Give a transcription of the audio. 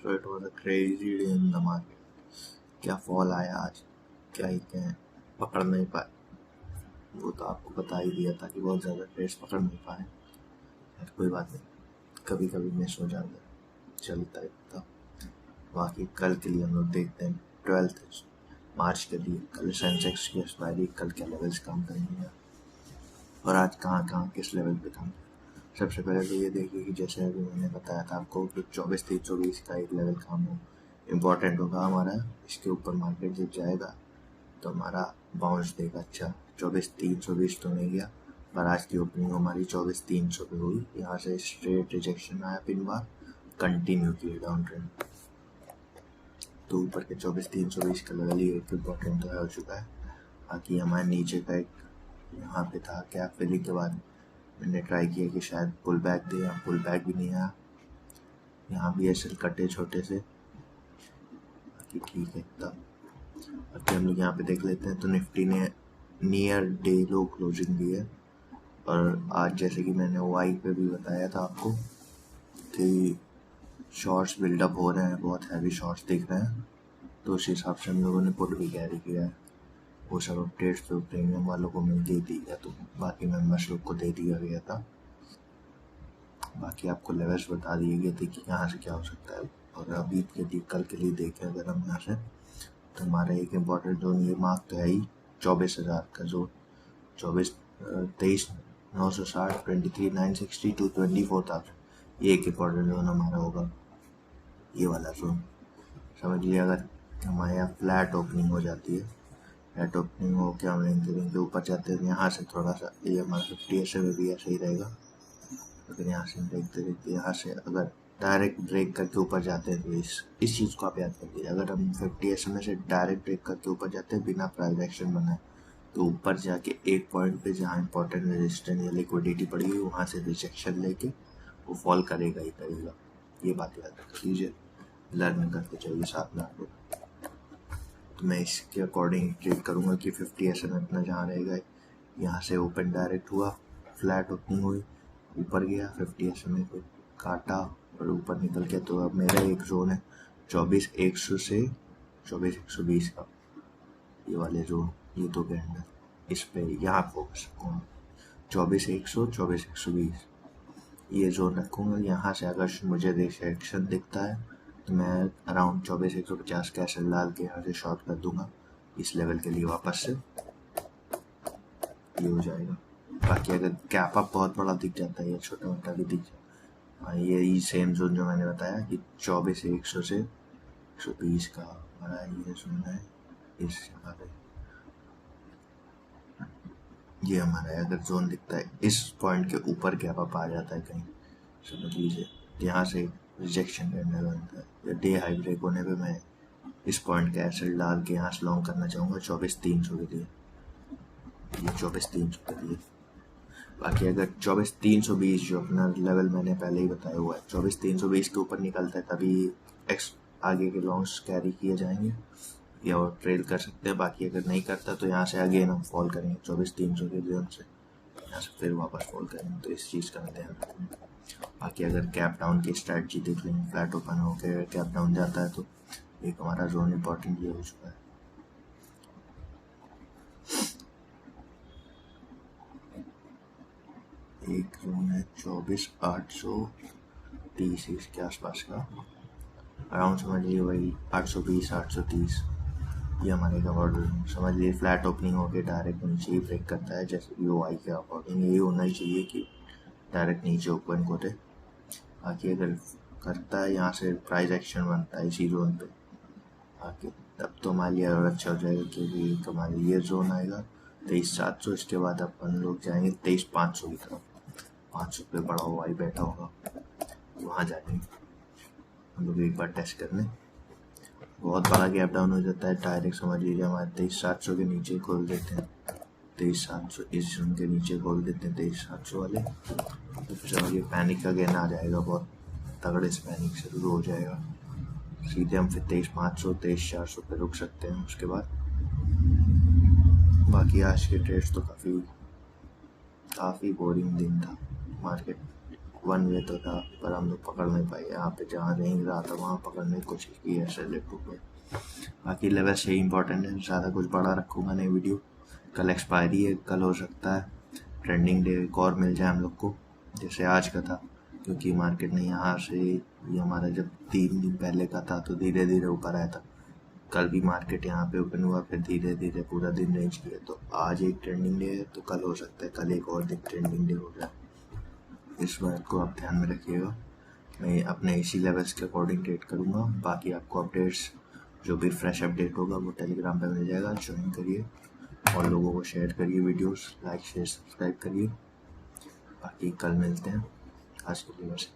So it was a crazy day in the market. क्या fall आया आज, क्या ही कहें, पकड़ नहीं पाए। वो तो आपको बता ही दिया था कि बहुत ज़्यादा ट्रेड्स पकड़ नहीं पाए। कोई बात नहीं, कभी कभी मिस हो जाता है, चलता है था। बाकी कल के लिए हम लोग देखते हैं 12 मार्च के लिए कल सेंसेक्स की एक्सपायरी, कल क्या लेवल्स काम करेंगे और आज कहाँ कहाँ किस लेवल पे काम। सबसे पहले तो ये देखिए कि जैसे अभी मैंने बताया था आपको कि 24,320 का एक लेवल काम हो इम्पोर्टेंट होगा हमारा। इसके ऊपर मार्केट जब जाएगा तो हमारा बाउंस देगा। अच्छा 24,320 तो नहीं गया, पर आज की ओपनिंग हमारी 24,300 पे हुई। यहाँ से स्ट्रेट रिजेक्शन आया, पिन बार कंटिन्यू किए डाउन ट्रेंड, तो ऊपर के 24,320 का लेवल ही एक इम्पोर्टेंट हो चुका है। बाकी हमारे नीचे का एक यहाँ पे था कैप फिलिंग के बाद मैंने ट्राई किया कि शायद पुल बैक दे, यहाँ पुल बैक भी नहीं आया। यहाँ भी ऐसे कटे छोटे से, बाकी ठीक है। तब बाकी हम लोग यहाँ पे देख लेते हैं तो निफ्टी ने नियर डे लो क्लोजिंग दी है। और आज जैसे कि मैंने वाई पे भी बताया था आपको कि शॉर्ट्स बिल्डअप हो रहे हैं, बहुत हैवी शॉर्ट्स दिख रहे हैं, तो उस हिसाब से हम लोगों ने पुट भी कैरी किया है। वो सब अपडेट्स तो प्रीमियम वालों को मिल दे दिया, तो बाकी मेम्बर्स लोग को दे दिया गया था। बाकी आपको लेवल्स बता दिए गए थे कि यहाँ से क्या हो सकता है। और अभी के लिए कल के लिए देखें अगर हम यहाँ से, तो हमारा एक इम्पॉर्टेंट जोन ये मार्क तो है ही 24,000 का जोन, 23,960, 23,960 to 24,000, ये एक इम्पॉर्टेंट जोन हमारा होगा, ये वाला जोन। समझ लिया। अगर हमारे यहाँ फ्लैट ओपनिंग हो जाती है, फ्लैट ओपनिंग हो के हम लिंक के ऊपर जाते हैं, यहाँ से थोड़ा सा ये हमारा 50 ऐसे में भी ऐसे ही रहेगा। लेकिन यहाँ से देखते देखते यहाँ से अगर डायरेक्ट ब्रेक करके ऊपर जाते हैं तो इस चीज़ को आप याद रखिए। अगर हम 50 SMA से डायरेक्ट ब्रेक करके ऊपर जाते हैं बिना प्राइस एक्शन बनाए, तो ऊपर जाके एक पॉइंट पे जहाँ इंपॉर्टेंट रेजिस्टेंस या लिक्विडिटी पड़ी हुई वहाँ से रिजेक्शन लेके वो फॉल करेगा ही करेगा। ये बात याद रख लीजिए, लर्न करके चलिए साथ में आपको। तो मैं इसके अकॉर्डिंग ट्रेड करूँगा कि 50 SMA अपना जहाँ रहेगा, यहाँ से ओपन डायरेक्ट हुआ, फ्लैट ओपनिंग हुई, ऊपर गया 50 SMA को काटा और ऊपर निकल के, तो अब मेरा एक जोन है 24,100 से 24,120 का, ये वाले जोन, ये तो कैंडल इस पे यहाँ फोकस रखूँगा 24,100 24,120 ये जोन रखूँगा। यहाँ से अगर मुझे रिजेक्शन दिखता है तो मैं अराउंड 24,150 कैसे डाल के यहाँ से शॉर्ट कर दूंगा इस लेवल के लिए वापस से, ये हो जाएगा। बाकी अगर गैप अप बहुत बड़ा दिख जाता है या छोटा मोटा भी दिख जाता है, ये सेम जोन जो मैंने बताया कि 24,100 से 120 का हमारा ये जोन है, इस जगह पे ये हमारा अगर जोन दिखता है इस पॉइंट के ऊपर गैप अप आ जाता है कहीं, समझ लीजिए यहाँ से रिजेक्शन करने बनता है, या डे हाई ब्रेक होने पे मैं इस पॉइंट के एसिड डाल के यहाँ से लॉन्ग करना चाहूँगा 24,300 के लिए, ये 24,300 के लिए। बाकी अगर 24,320 जो अपना लेवल मैंने पहले ही बताया हुआ है, 24,320 के ऊपर निकलता है तभी एक्स आगे के लॉन्ग्स कैरी किए जाएंगे या और ट्रेड कर सकते हैं। बाकी अगर नहीं करता तो यहाँ से अगेन हम फॉल करेंगे 24,300 के जोन से, यहाँ से फिर वापस फॉल करेंगे, तो इस चीज़ का ध्यान रखेंगे। बाकी अगर कैप डाउन की स्ट्रैटेजी देख लेंगे, फ्लैट ओपन होकर कैप डाउन जाता है तो एक हमारा जोन इम्पोर्टेंट ये हो चुका है। एक जोन है 24,830 इसके आसपास का, अराउंड समझ लीजिए वही 820 830, ये हमारे का ऑर्डर समझ लीजिए। फ्लैट ओपनिंग होकर डायरेक्ट नीचे ही ब्रेक करता है, जैसे कि वो आई के अकॉर्डिंग यही होना ही चाहिए कि डायरेक्ट नीचे ओपन को दे। बाकी अगर करता है यहाँ से प्राइस एक्शन बनता है इसी जोन पे आके, तब तो हमारे लिए और अच्छा हो जाएगा, क्योंकि हमारे ये जोन आएगा 23,700, इसके बाद अपन लोग जाएंगे 23,500 की तरफ, 500 पे बड़ा हुआ ही बैठा होगा, वहाँ जाएंगे हम लोग एक बार टेस्ट करने। बहुत बड़ा गैप डाउन हो जाता है, डायरेक्ट समझ लीजिए हमारे 23,700 के नीचे खोल देते हैं, 23,700 इस जोन के नीचे खोल देते हैं 23,700 वाले, तो फिर समझिए पैनिक अगेन आ जाएगा, बहुत तगड़े से पैनिक शुरू हो जाएगा। सीधे हम फिर 23,500 23,400 पे रुक सकते हैं उसके बाद। बाकी आज के ट्रेड्स तो काफ़ी बोरिंग दिन था मार्केट, वन वे तो था पर हम लोग पकड़ नहीं पाए। यहाँ पे जहाँ रेंज रहा था वहाँ पकड़ने की कोशिश की है SLA2 पे। बाकी लेवल से ही इंपॉर्टेंट है, ज़्यादा कुछ बड़ा रखूँगा नहीं वीडियो। कल एक्सपायरी है, कल हो सकता है ट्रेंडिंग डे एक और मिल जाए हम लोग को जैसे आज का था, क्योंकि मार्केट ने यहाँ से ये हमारा जब 3 दिन पहले का था तो धीरे धीरे ऊपर आया था। कल भी मार्केट यहाँ पे ओपन हुआ, फिर धीरे धीरे पूरा दिन रेंज किया। तो आज एक ट्रेंडिंग डे है तो कल हो सकता है कल एक और दिन ट्रेंडिंग डे हो जाए। इस बात को आप ध्यान में रखिएगा। मैं अपने इसी लेवल्स के अकॉर्डिंग ट्रेड करूँगा। बाकी आपको अपडेट्स जो भी फ्रेश अपडेट होगा वो टेलीग्राम पे मिल जाएगा, ज्वाइन करिए और लोगों को शेयर करिए वीडियोस, लाइक शेयर सब्सक्राइब करिए। बाकी कल मिलते हैं, आज के लिए बस।